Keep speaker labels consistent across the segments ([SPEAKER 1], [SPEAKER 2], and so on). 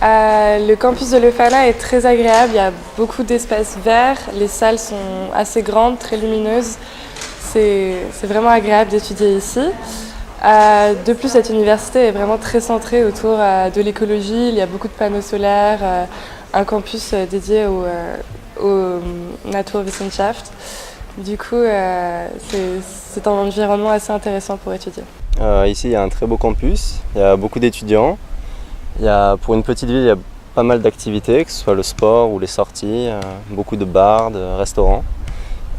[SPEAKER 1] Le campus de Lefana est très agréable, il y a beaucoup d'espaces verts, les salles sont assez grandes, très lumineuses. C'est vraiment agréable d'étudier ici. De plus, cette université est vraiment très centrée autour de l'écologie. Il y a beaucoup de panneaux solaires, un campus dédié au Naturwissenschaft. Du coup, c'est un environnement assez intéressant pour étudier.
[SPEAKER 2] Ici, il y a un très beau campus, il y a beaucoup d'étudiants. Pour une petite ville, il y a pas mal d'activités, que ce soit le sport ou les sorties, beaucoup de bars, de restaurants.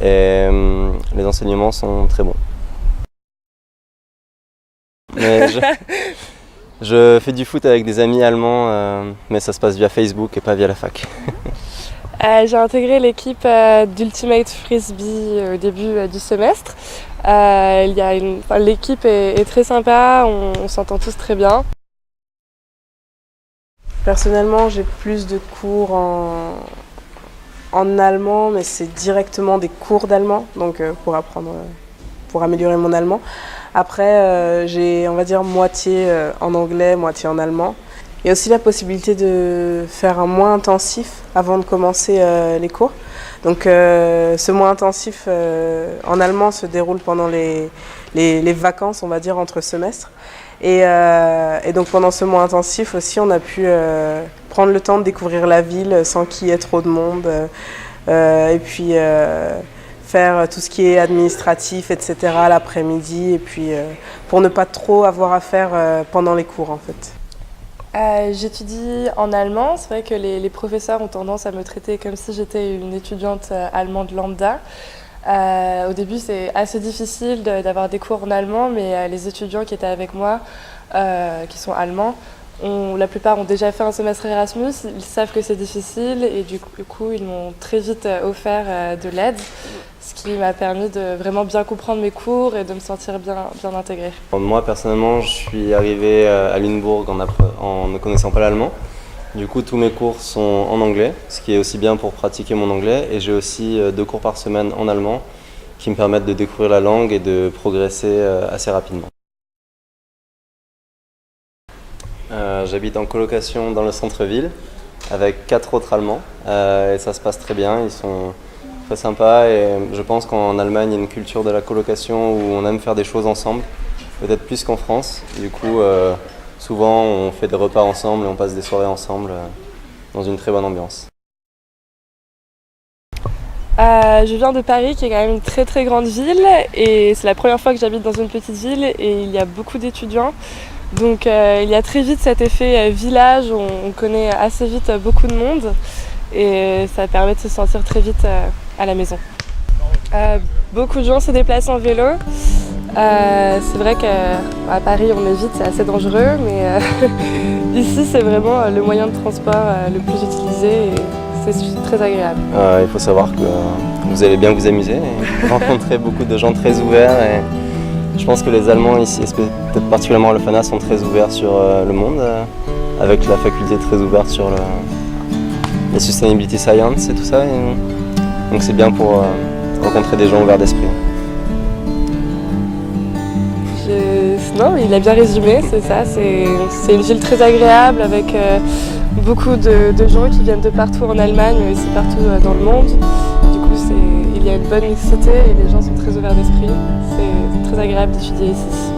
[SPEAKER 2] Et les enseignements sont très bons. Mais je fais du foot avec des amis allemands, mais ça se passe via Facebook et pas via la fac.
[SPEAKER 1] J'ai intégré l'équipe d'Ultimate Frisbee au début du semestre. L'équipe est très sympa, on s'entend tous très bien.
[SPEAKER 3] Personnellement, j'ai plus de cours en allemand, mais c'est directement des cours d'allemand, donc pour améliorer mon allemand. Après, j'ai, on va dire, moitié en anglais, moitié en allemand. Il y a aussi la possibilité de faire un mois intensif avant de commencer les cours. Donc ce mois intensif en allemand se déroule pendant les vacances, on va dire, entre semestres. Et donc pendant ce mois intensif aussi, on a pu prendre le temps de découvrir la ville sans qu'il y ait trop de monde. Et puis faire tout ce qui est administratif, etc. l'après-midi. Et puis pour ne pas trop avoir à faire pendant les cours en fait.
[SPEAKER 1] J'étudie en allemand. C'est vrai que les professeurs ont tendance à me traiter comme si j'étais une étudiante allemande lambda. Au début, c'est assez difficile d'avoir des cours en allemand, mais les étudiants qui étaient avec moi, qui sont allemands, la plupart ont déjà fait un semestre Erasmus, ils savent que c'est difficile et du coup, ils m'ont très vite offert de l'aide, ce qui m'a permis de vraiment bien comprendre mes cours et de me sentir bien intégrée.
[SPEAKER 2] Moi, personnellement, je suis arrivé à Lunebourg en ne connaissant pas l'allemand. Du coup, tous mes cours sont en anglais, ce qui est aussi bien pour pratiquer mon anglais. Et j'ai aussi 2 cours par semaine en allemand qui me permettent de découvrir la langue et de progresser assez rapidement. J'habite en colocation dans le centre-ville avec 4 autres Allemands et ça se passe très bien, ils sont très sympas et je pense qu'en Allemagne il y a une culture de la colocation où on aime faire des choses ensemble, peut-être plus qu'en France. Du coup, souvent on fait des repas ensemble et on passe des soirées ensemble dans une très bonne ambiance.
[SPEAKER 1] Je viens de Paris qui est quand même une très très grande ville et c'est la première fois que j'habite dans une petite ville et il y a beaucoup d'étudiants. Donc il y a très vite cet effet village, on connaît assez vite beaucoup de monde et ça permet de se sentir très vite à la maison. Beaucoup de gens se déplacent en vélo. C'est vrai qu'à Paris on évite, c'est assez dangereux, mais ici c'est vraiment le moyen de transport le plus utilisé et c'est très agréable.
[SPEAKER 2] Il faut savoir que vous allez bien vous amuser et rencontrer beaucoup de gens très ouverts. Et je pense que les Allemands ici, peut-être particulièrement à Lefana, sont très ouverts sur le monde, avec la faculté très ouverte sur les sustainability science et tout ça. Donc c'est bien pour rencontrer des gens ouverts d'esprit.
[SPEAKER 1] Non, il a bien résumé, c'est ça. C'est une ville très agréable avec beaucoup de gens qui viennent de partout en Allemagne, mais aussi partout dans le monde. Du coup, il y a une bonne mixité et les gens sont très ouverts d'esprit. C'est très agréable d'étudier ici.